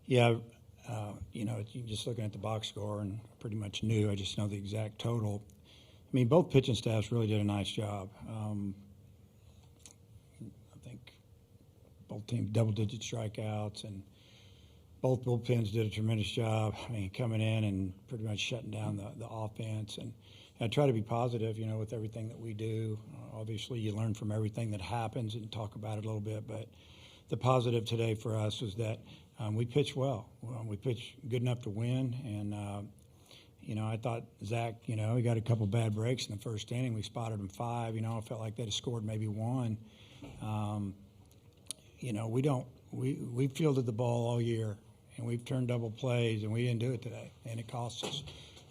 Yeah, you're just looking at the box score and pretty much knew. I just know the exact total. I mean, both pitching staffs really did a nice job. I think both teams double-digit strikeouts, and both bullpens did a tremendous job. I mean, coming in and pretty much shutting down the offense. And I try to be positive, with everything that we do. Obviously, you learn from everything that happens and talk about it a little bit. But the positive today for us was that we pitched well. We pitched good enough to win. And, I thought Zach, he got a couple bad breaks in the first inning. We spotted him 5. I felt like they'd have scored maybe 1. We fielded the ball all year, and we've turned double plays, and we didn't do it today, and it cost us.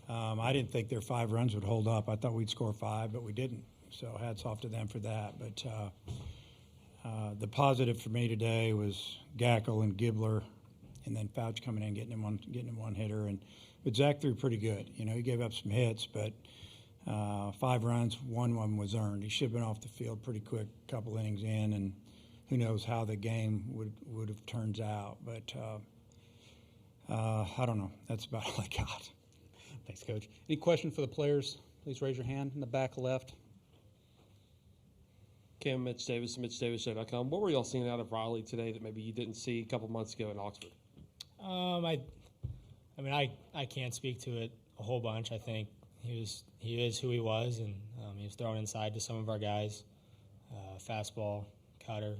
I didn't think their 5 runs would hold up. I thought we'd score 5, but we didn't. So hats off to them for that. But the positive for me today was Gackle and Gibbler, and then Fouch coming in, getting him one hitter. But Zach threw pretty good. He gave up some hits, but 5 runs, one was earned. He should have been off the field pretty quick, couple innings in, and who knows how the game would have turned out. But I don't know. That's about all I got. Thanks, Coach. Any question for the players? Please raise your hand in the back left. Cam, Mitch Davis, MitchDavisShow.com. What were y'all seeing out of Riley today that maybe you didn't see a couple months ago in Oxford? I can't speak to it a whole bunch. I think he is who he was, and he was throwing inside to some of our guys. Fastball, cutter.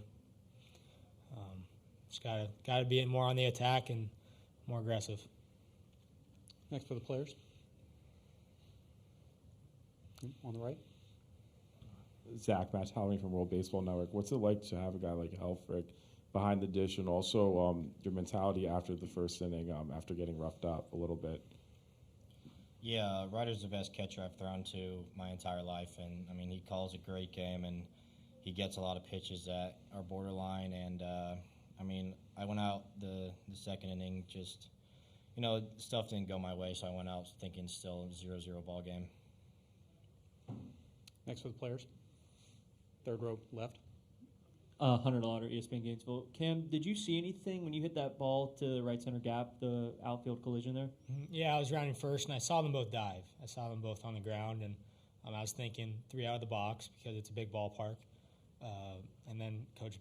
Just gotta be more on the attack and more aggressive. Next for the players. On the right. Zach, Matt Howling from World Baseball Network. What's it like to have a guy like Helfrich behind the dish, and also your mentality after the first inning, after getting roughed up a little bit? Yeah, Ryder's the best catcher I've thrown to my entire life, and he calls a great game, and he gets a lot of pitches that are borderline. And I went out the second inning, just stuff didn't go my way, so I went out thinking still 0-0 ball game. Next for the players. Third row left. Hunter Lauder, ESPN Gainesville. Cam, did you see anything when you hit that ball to the right center gap, the outfield collision there? Yeah, I was rounding first, and I saw them both dive. I saw them both on the ground, and I was thinking 3 out of the box because it's a big ballpark. And then Coach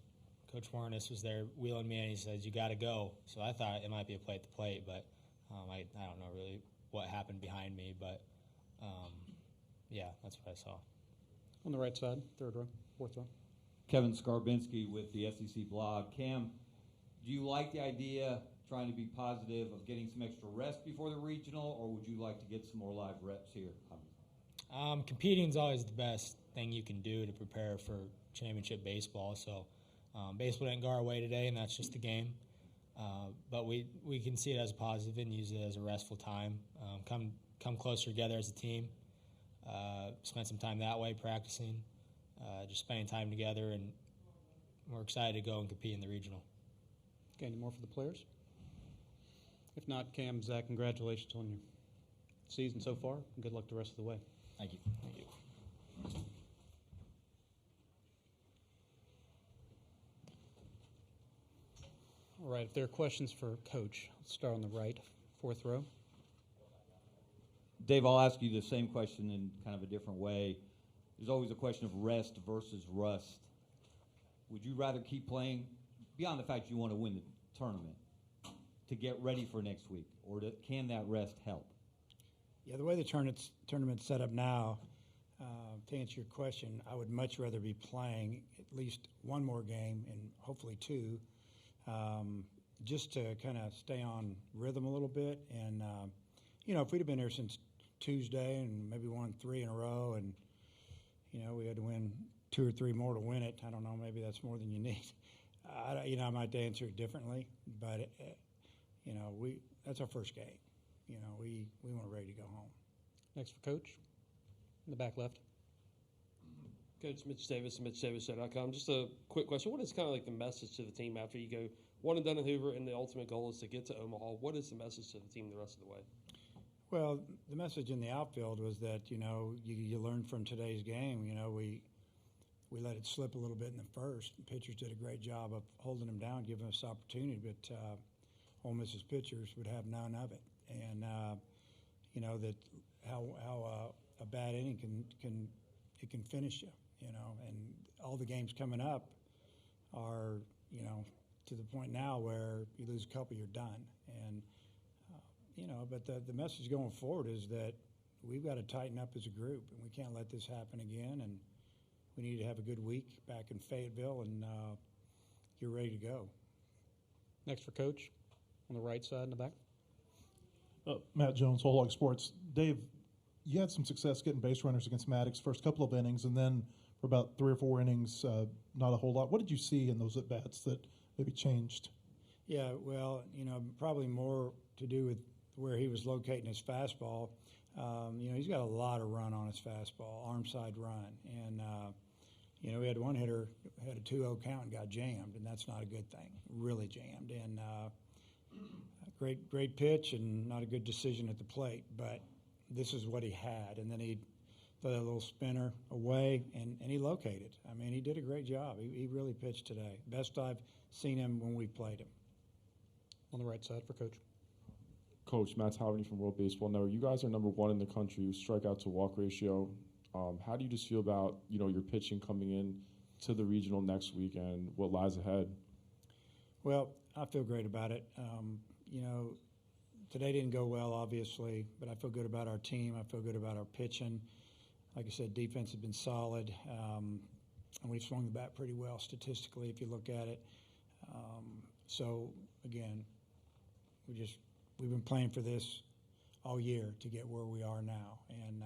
Warnes was there wheeling me, and he says, "You got to go." So I thought it might be a play at the plate, but I don't know really what happened behind me. But, yeah, that's what I saw. On the right side, third row, fourth row. Kevin Skarbinski with the SEC blog. Cam, do you like the idea, trying to be positive, of getting some extra rest before the regional, or would you like to get some more live reps here? Competing is always the best thing you can do to prepare for championship baseball. So baseball didn't go our way today, and that's just the game. But we can see it as a positive and use it as a restful time. Come closer together as a team. Spend some time that way practicing, just spending time together, and we're excited to go and compete in the regional. Okay, any more for the players? If not, Cam, Zach, congratulations on your season so far, and good luck the rest of the way. Thank you. Thank you. All right, if there are questions for Coach, let's start on the right, fourth row. Dave, I'll ask you the same question in kind of a different way. There's always a question of rest versus rust. Would you rather keep playing, beyond the fact you want to win the tournament, to get ready for next week, or can that rest help? Yeah, the way the tournament's set up now, to answer your question, I would much rather be playing at least one more game and hopefully 2, just to kind of stay on rhythm a little bit. And, if we'd have been here since Tuesday and maybe won 3 in a row, and we had to win 2 or 3 more to win it. I don't know. Maybe that's more than you need. I might answer it differently, but that's our first game. We weren't ready to go home. Next for Coach, in the back left. Coach Mitch Davis and MitchDavisShow.com. Just a quick question. What is kind of like the message to the team after you go 1 and done in Hoover, and the ultimate goal is to get to Omaha? What is the message to the team the rest of the way? Well, the message in the outfield was that, you learned from today's game. We let it slip a little bit in the first. The pitchers did a great job of holding them down, giving us opportunity. But Ole Miss's pitchers would have none of it. And you know that how a bad inning can finish you. You know, and all the games coming up are, you know, to the point now where you lose a couple, you're done. And you know, but the message going forward is that we've got to tighten up as a group, and we can't let this happen again. And we need to have a good week back in Fayetteville, and you're ready to go. Next for Coach on the right side in the back. Matt Jones, Whole Hog Sports. Dave, you had some success getting base runners against Maddox first couple of innings, and then for about 3 or 4 innings, not a whole lot. What did you see in those at-bats that maybe changed? Yeah, well, you know, probably more to do with where he was locating his fastball. You know, he's got a lot of run on his fastball, arm side run. And, you know, we had one hitter, had a 2-0 count and got jammed, and that's not a good thing, really jammed. And great pitch and not a good decision at the plate, but this is what he had. And then he threw that little spinner away, and he located. I mean, he did a great job. He really pitched today. Best I've seen him when we played him. On the right side for Coach. Coach, Matt Taverny from World Baseball Network. You guys are number 1 in the country with strikeout to walk ratio. How do you just feel about, you know, your pitching coming in to the regional next week and what lies ahead? Well, I feel great about it. You know, today didn't go well, obviously, but I feel good about our team. I feel good about our pitching. Like I said, defense has been solid, and we've swung the bat pretty well statistically if you look at it. So, again, we've been playing for this all year to get where we are now. And,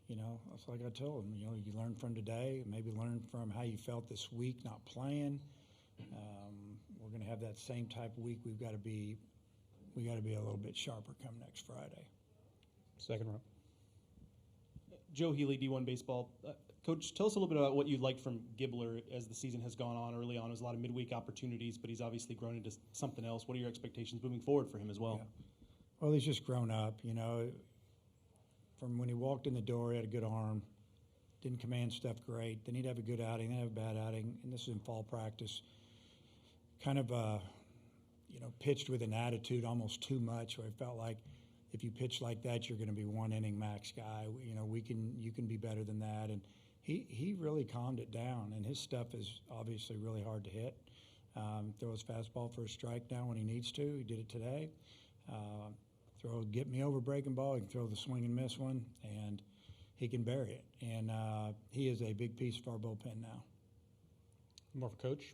you know, it's like I told him, you know, you learn from today, maybe learn from how you felt this week not playing. We're going to have that same type of week. We got to be a little bit sharper come next Friday. Second row. Joe Healy, D1 Baseball. Coach, tell us a little bit about what you liked from Gibbler as the season has gone on. Early on, it was a lot of midweek opportunities, but he's obviously grown into something else. What are your expectations moving forward for him as well? Yeah. Well, he's just grown up, you know. From when he walked in the door, he had a good arm, didn't command stuff great. Then he'd have a good outing, then have a bad outing, and this is in fall practice. Kind of, you know, pitched with an attitude almost too much, where it felt like if you pitch like that, you're going to be 1 inning max guy. You know, you can be better than that. And he really calmed it down, and his stuff is obviously really hard to hit. Throw his fastball for a strike now when he needs to. He did it today. Get me over breaking ball. He can throw the swing and miss one, and he can bury it. And he is a big piece of our bullpen now. More for Coach.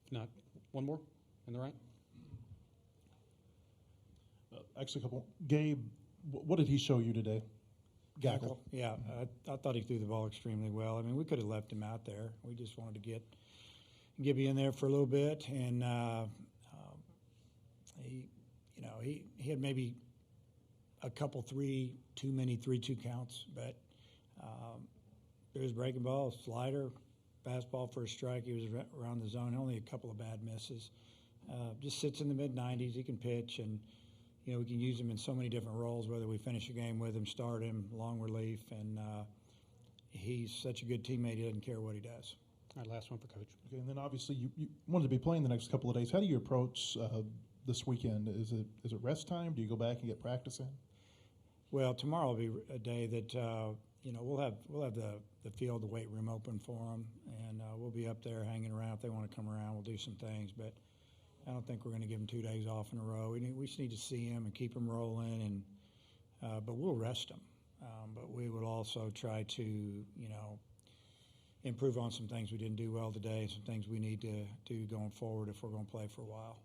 If not, one more in the right. Actually, a couple. Gabe, what did he show you today? Gackle. Yeah, I thought he threw the ball extremely well. I mean, we could have left him out there. We just wanted to get Gibby in there for a little bit, and he had maybe a couple too many 3-2 counts, but there was breaking ball, slider, fastball for a strike. He was around the zone. Only a couple of bad misses. Just sits in the mid-90s. He can pitch, and you know, we can use him in so many different roles, whether we finish a game with him, start him, long relief, and he's such a good teammate, he doesn't care what he does. All right, last one for Coach. Okay, and then obviously you wanted to be playing the next couple of days. How do you approach this weekend? Is it rest time? Do you go back and get practice in? Well, tomorrow will be a day that you know, we'll have the field, the weight room open for them, and we'll be up there hanging around. If they want to come around, we'll do some things, but I don't think we're going to give them 2 days off in a row. We just need to see them and keep them rolling, and but we'll rest them. But we will also try to, you know, improve on some things we didn't do well today and some things we need to do going forward if we're going to play for a while.